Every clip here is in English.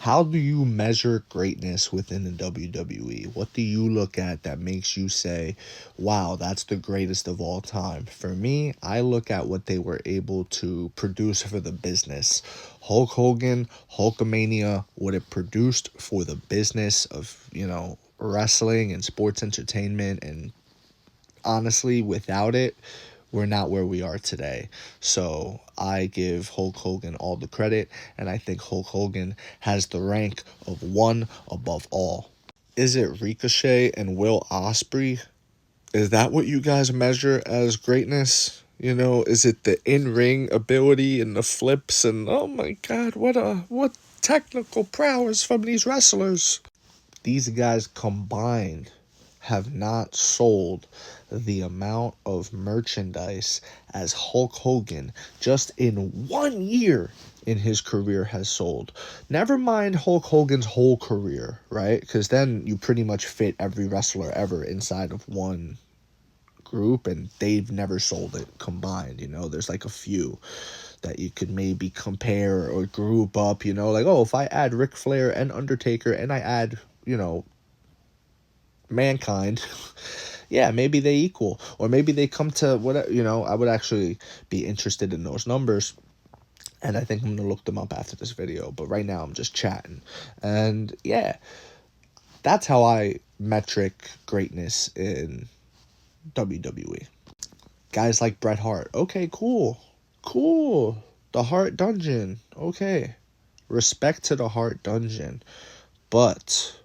How do you measure greatness within the WWE? What do you look at that makes you say, wow, that's the greatest of all time? For me, I look at what they were able to produce for the business. Hulk Hogan, Hulkamania, what it produced for the business of, wrestling and sports entertainment. And honestly, without it, we're not where we are today. So I give Hulk Hogan all the credit, and I think Hulk Hogan has the rank of one above all. Is it Ricochet and Will Ospreay? Is that what you guys measure as greatness? Is it the in-ring ability and the flips and oh my god, what technical prowess from these wrestlers? These guys combined have not sold the amount of merchandise as Hulk Hogan just in 1 year in his career has sold. Never mind Hulk Hogan's whole career, right? Because then you pretty much fit every wrestler ever inside of one group, and they've never sold it combined. There's like a few that you could maybe compare or group up, like, oh, if I add Ric Flair and Undertaker and I add, Mankind, yeah, maybe they equal, or maybe they come to what, I would actually be interested in those numbers, and I think I'm gonna look them up after this video, but right now I'm just chatting. And yeah, that's how I metric greatness in WWE. Guys like Bret Hart, okay, cool, the Hart Dungeon, okay, respect to the Hart Dungeon, but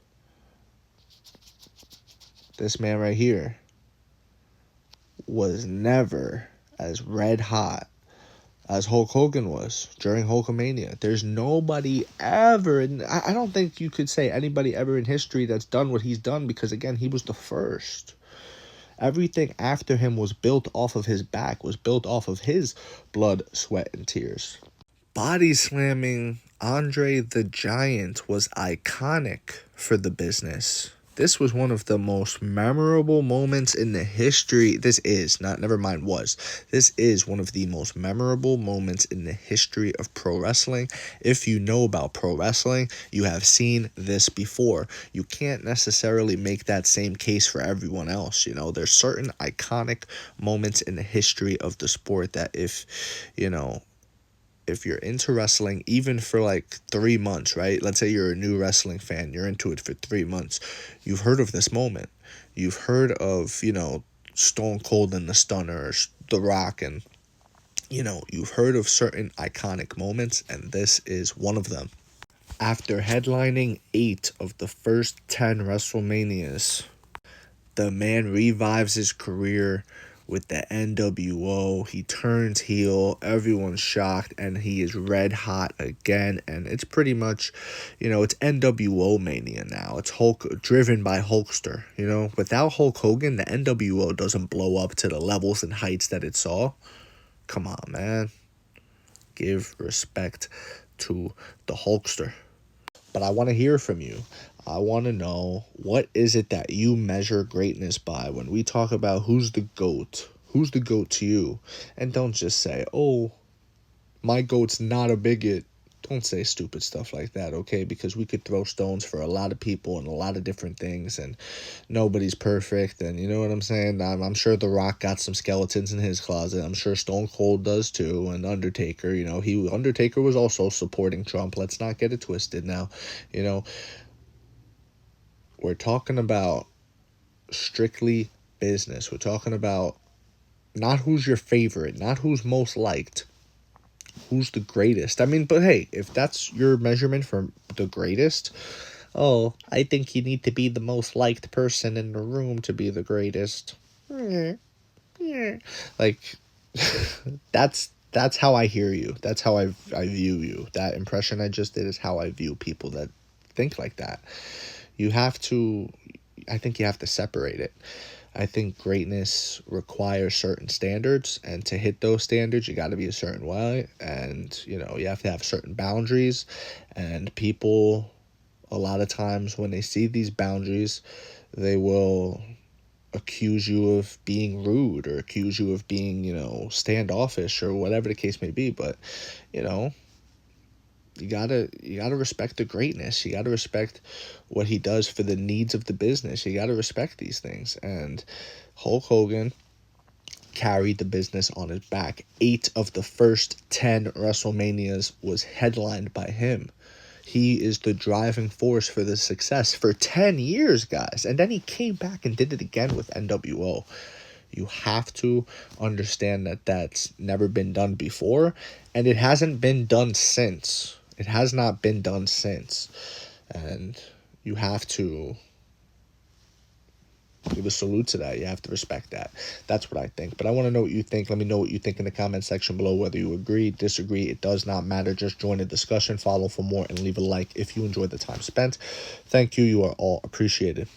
this man right here was never as red hot as Hulk Hogan was during Hulkamania. There's nobody ever, and I don't think you could say anybody ever in history that's done what he's done, because again, he was the first. Everything after him was built off of his back, was built off of his blood, sweat, and tears. Body slamming Andre the Giant was iconic for the business. This was one of the most memorable moments in the history. This is one of the most memorable moments in the history of pro wrestling. If you know about pro wrestling, you have seen this before. You can't necessarily make that same case for everyone else. There's certain iconic moments in the history of the sport that if you're into wrestling, even for like 3 months, right? Let's say you're a new wrestling fan, you're into it for 3 months. You've heard of this moment. You've heard of, Stone Cold and the Stunner, The Rock, and, you've heard of certain iconic moments, and this is one of them. After headlining 8 of the first 10 WrestleManias, the man revives his career with the NWO. He turns heel, everyone's shocked, and he is red hot again. And it's pretty much, it's NWO mania now. It's Hulk, driven by Hulkster. Without Hulk Hogan, the NWO doesn't blow up to the levels and heights that it saw. Come on, man. Give respect to the Hulkster. But I want to hear from you. I want to know, what is it that you measure greatness by when we talk about who's the GOAT? Who's the GOAT to you? And don't just say, oh, my GOAT's not a bigot. Don't say stupid stuff like that, okay? Because we could throw stones for a lot of people and a lot of different things, and nobody's perfect, and you know what I'm saying? I'm sure The Rock got some skeletons in his closet. I'm sure Stone Cold does too, and Undertaker, Undertaker was also supporting Trump. Let's not get it twisted now, We're talking about strictly business. We're talking about not who's your favorite, not who's most liked, who's the greatest. I mean, but hey, if that's your measurement for the greatest, oh, I think you need to be the most liked person in the room to be the greatest. Like, that's how I hear you. That's how I view you. That impression I just did is how I view people that think like that. I think you have to separate it. I think greatness requires certain standards, and to hit those standards, you got to be a certain way, and, you have to have certain boundaries, and people, a lot of times when they see these boundaries, they will accuse you of being rude or accuse you of being, standoffish or whatever the case may be, but, you gotta respect the greatness. You gotta respect what he does for the needs of the business. You gotta respect these things. And Hulk Hogan carried the business on his back. 8 of the first 10 WrestleManias was headlined by him. He is the driving force for the success for 10 years, guys. And then he came back and did it again with NWO. You have to understand that that's never been done before, and it hasn't been done since. It has not been done since. And you have to give a salute to that. You have to respect that. That's what I think. But I want to know what you think. Let me know what you think in the comment section below, whether you agree, disagree. It does not matter. Just join the discussion, follow for more, and leave a like if you enjoyed the time spent. Thank you. You are all appreciated.